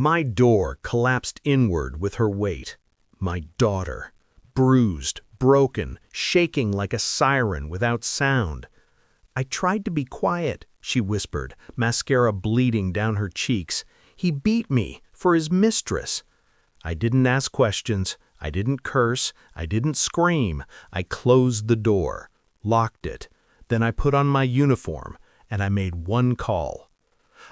My door collapsed inward with her weight. My daughter, bruised, broken, shaking like a siren without sound. "I tried to be quiet," she whispered, mascara bleeding down her cheeks. "He beat me for his mistress." I didn't ask questions. I didn't curse. I didn't scream. I closed the door, locked it. Then I put on my uniform, and I made one call.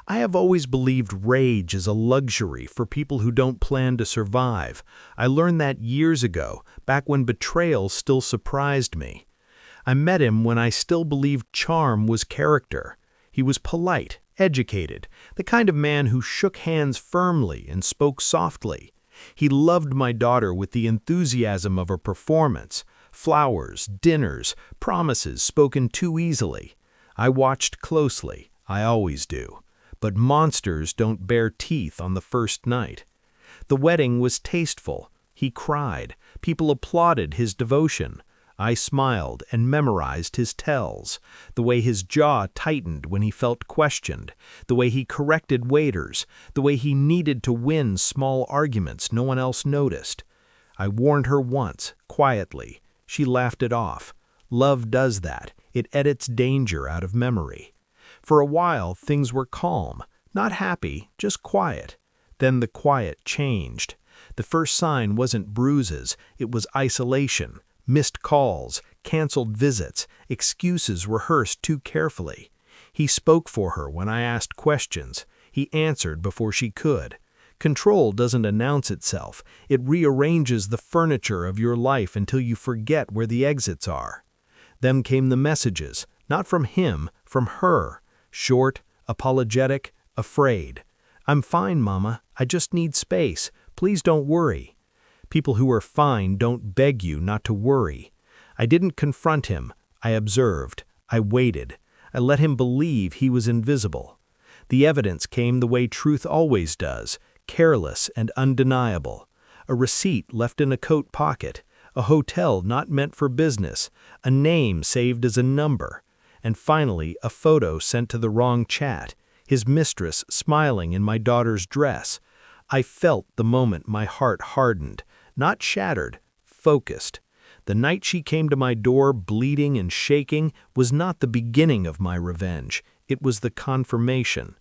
I have always believed rage is a luxury for people who don't plan to survive. I learned that years ago, back when betrayal still surprised me. I met him when I still believed charm was character. He was polite, educated, the kind of man who shook hands firmly and spoke softly. He loved my daughter with the enthusiasm of a performance. Flowers, dinners, promises spoken too easily. I watched closely. I always do. But monsters don't bare teeth on the first night. The wedding was tasteful. He cried. People applauded his devotion. I smiled and memorized his tells, the way his jaw tightened when he felt questioned, the way he corrected waiters, the way he needed to win small arguments no one else noticed. I warned her once, quietly. She laughed it off. Love does that. It edits danger out of memory. For a while, things were calm, not happy, just quiet. Then the quiet changed. The first sign wasn't bruises, it was isolation, missed calls, canceled visits, excuses rehearsed too carefully. He spoke for her when I asked questions. He answered before she could. Control doesn't announce itself. It rearranges the furniture of your life until you forget where the exits are. Then came the messages, not from him, from her. Short, apologetic, afraid. "I'm fine, Mama. I just need space. Please don't worry." People who are fine don't beg you not to worry. I didn't confront him. I observed. I waited. I let him believe he was invisible. The evidence came the way truth always does, careless and undeniable. A receipt left in a coat pocket, a hotel not meant for business, a name saved as a number. And finally, a photo sent to the wrong chat, his mistress smiling in my daughter's dress. I felt the moment my heart hardened, not shattered, focused. The night she came to my door bleeding and shaking was not the beginning of my revenge. It was the confirmation.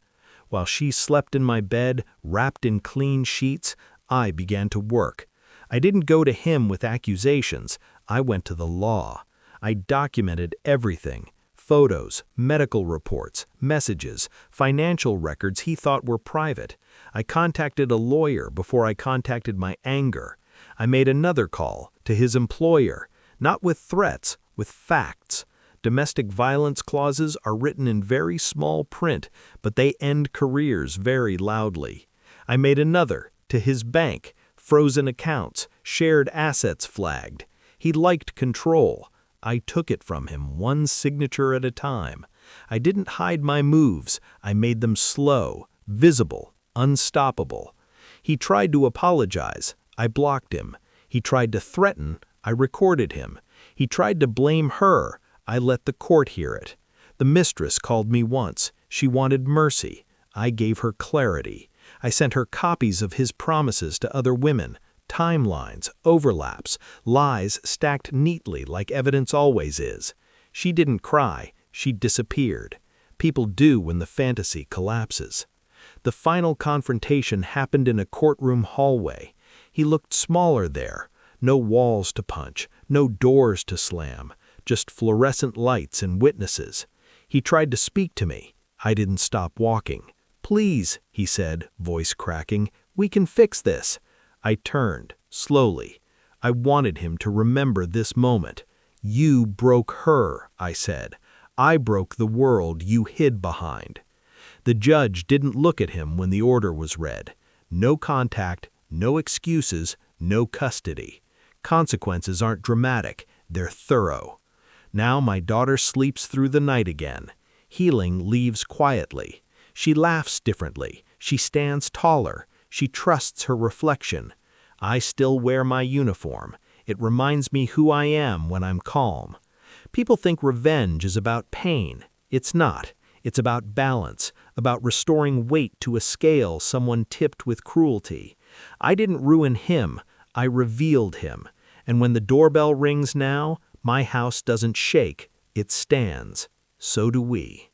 While she slept in my bed, wrapped in clean sheets, I began to work. I didn't go to him with accusations. I went to the law. I documented everything. Photos, medical reports, messages, financial records he thought were private. I contacted a lawyer before I contacted my anger. I made another call to his employer, not with threats, with facts. Domestic violence clauses are written in very small print, but they end careers very loudly. I made another to his bank, frozen accounts, shared assets flagged. He liked control. I took it from him, one signature at a time. I didn't hide my moves. I made them slow, visible, unstoppable. He tried to apologize. I blocked him. He tried to threaten. I recorded him. He tried to blame her. I let the court hear it. The mistress called me once. She wanted mercy. I gave her clarity. I sent her copies of his promises to other women. Timelines, overlaps, lies stacked neatly like evidence always is. She didn't cry. She disappeared. People do when the fantasy collapses. The final confrontation happened in a courtroom hallway. He looked smaller there. No walls to punch, no doors to slam, just fluorescent lights and witnesses. He tried to speak to me. I didn't stop walking. "Please," he said, voice cracking, "we can fix this." I turned, slowly. I wanted him to remember this moment. "You broke her," I said. "I broke the world you hid behind." The judge didn't look at him when the order was read. No contact, no excuses, no custody. Consequences aren't dramatic, they're thorough. Now my daughter sleeps through the night again. Healing leaves quietly. She laughs differently. She stands taller. She trusts her reflection. I still wear my uniform. It reminds me who I am when I'm calm. People think revenge is about pain. It's not. It's about balance, about restoring weight to a scale someone tipped with cruelty. I didn't ruin him, I revealed him. And when the doorbell rings now, my house doesn't shake, it stands. So do we.